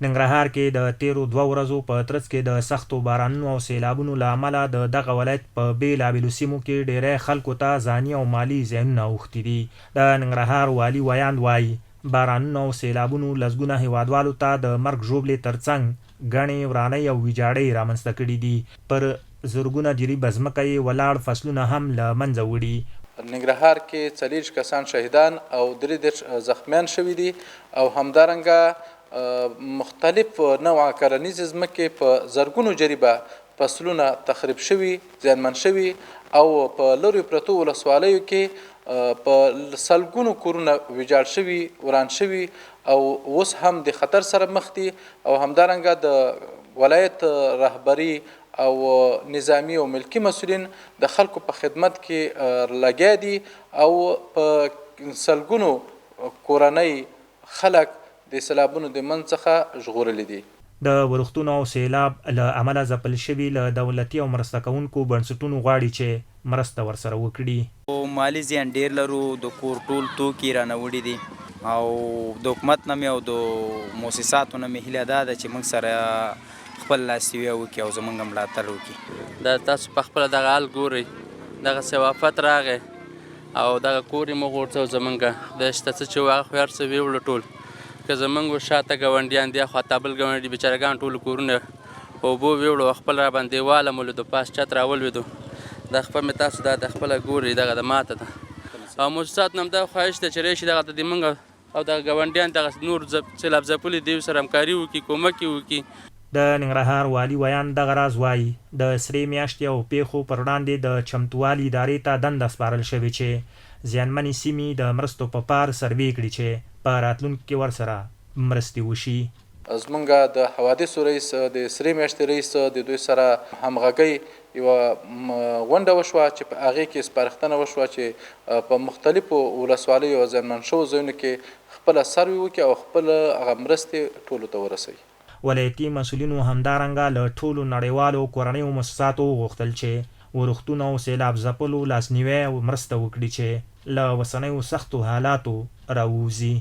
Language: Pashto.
ننګرهار کې د تیرو 2 ورځو په ترڅ کې د سختو بارانونو او سیلابونو له امله د دغه ولایت په بېلابېلو سیمو کې ډېری خلکو ته ځاني او مالي زیانونه اوښتي دي. د ننګرهار والي ویاند وایي بارانونو او سیلابونو لسګونه هیوادوالو ته د مرګ ژوبلې ترڅنګ ګڼې ورانۍ او ویجاړۍ رامنځته کړي دي. پر زرګونه جریبه ځمکه یې ولاړ فصلونه هم له منځه وړي. ننګرهار کې 40 کسان شهیدان او 33 زخمیان شوي دي او همدارنګه مختلف نوع کرنیزې ځمکې په زرګونو جریبه فصلونه تخریب شوي، زیانمن شوي او په لرې پرتو ولسوالیو کې په سلګونو کورونه ویجاړ شوي، وران شوي او اوس هم د خطر سره مخ دي. او همدارنګه د ولایت رهبري او نظامی او ملکی مسؤلین د خلکو په خدمت کې لګیا دي او په سلګونو کورنۍ خلک د سیلابونو د منځ څخه ژغورلي دي. د ورښتونو او سیلاب له امله ځپل شوي له دولتي او مرسته کوونکو بنسټونو غواړي چې مرسته ورسره وکړي. مالي زیان ډېر لرو، د کور ټول توکي رانه وړي دي او د حکومت نه مې او د مؤسساتو نه مې هیله دا ده چې موږ سره خپل لاسلیوي وکړي او زموږ هم ملاتړ وکړي. دا تاسو په خپله دغه حال ګورئ، دغه ثوافت راغی او دغه کور یې مو غورځو، زموږ خدای شته څه چې و هغه خو هر څه ویوړه ټول. که زموږ شاته ګاونډیان دي خواته بل ګاونډي بېچارهګان ټول کورونه اوبو ویوړو، خپل را باندې دیواله مو لیدو، پاس چت راولوېدو. دا خپل مې تاسو دا د خپله ګورئ، دغه د ماته ده او مؤسساتو نه هم دا خواهش ده چې راشي دغه ته د موږ او دغه ګاونډیان دغه نور سیلاب ځپلي دوی سره همکاري وکړي، کومک یې وکړي. د ننګرهار والي ویاند دغه راز وایي د سرې میاشتې او پیښو پر وړاندې د چمتووالي ادارې ته دنده سپارل شوې چې زیانمنې سیمې د مرستو په پار سروې کړي چې په راتلونکي کې ورسره مرستې وشي. زمونږ د حوادثو رئیس، د سرې میاشتې رئیس، د دوی سره همغږۍ یوه غونډه وشوه چې په هغې کې سپارښتنه وشوه چې په مختلفو ولسوالیو او زیانمن شوو ځایونو کې خپله سروې وکړي او خپل هغه مرستې ټولو ته ورسوي. ولایتي مسؤلینو همدارنګه له ټولو نړیوالو کورنیو مؤسساتو وغوښتل چې ورښتونو او سیلاب ځپلو لاسنیوی او مرسته وکړي چې له اوسنیو سختو حالاتو راووځي.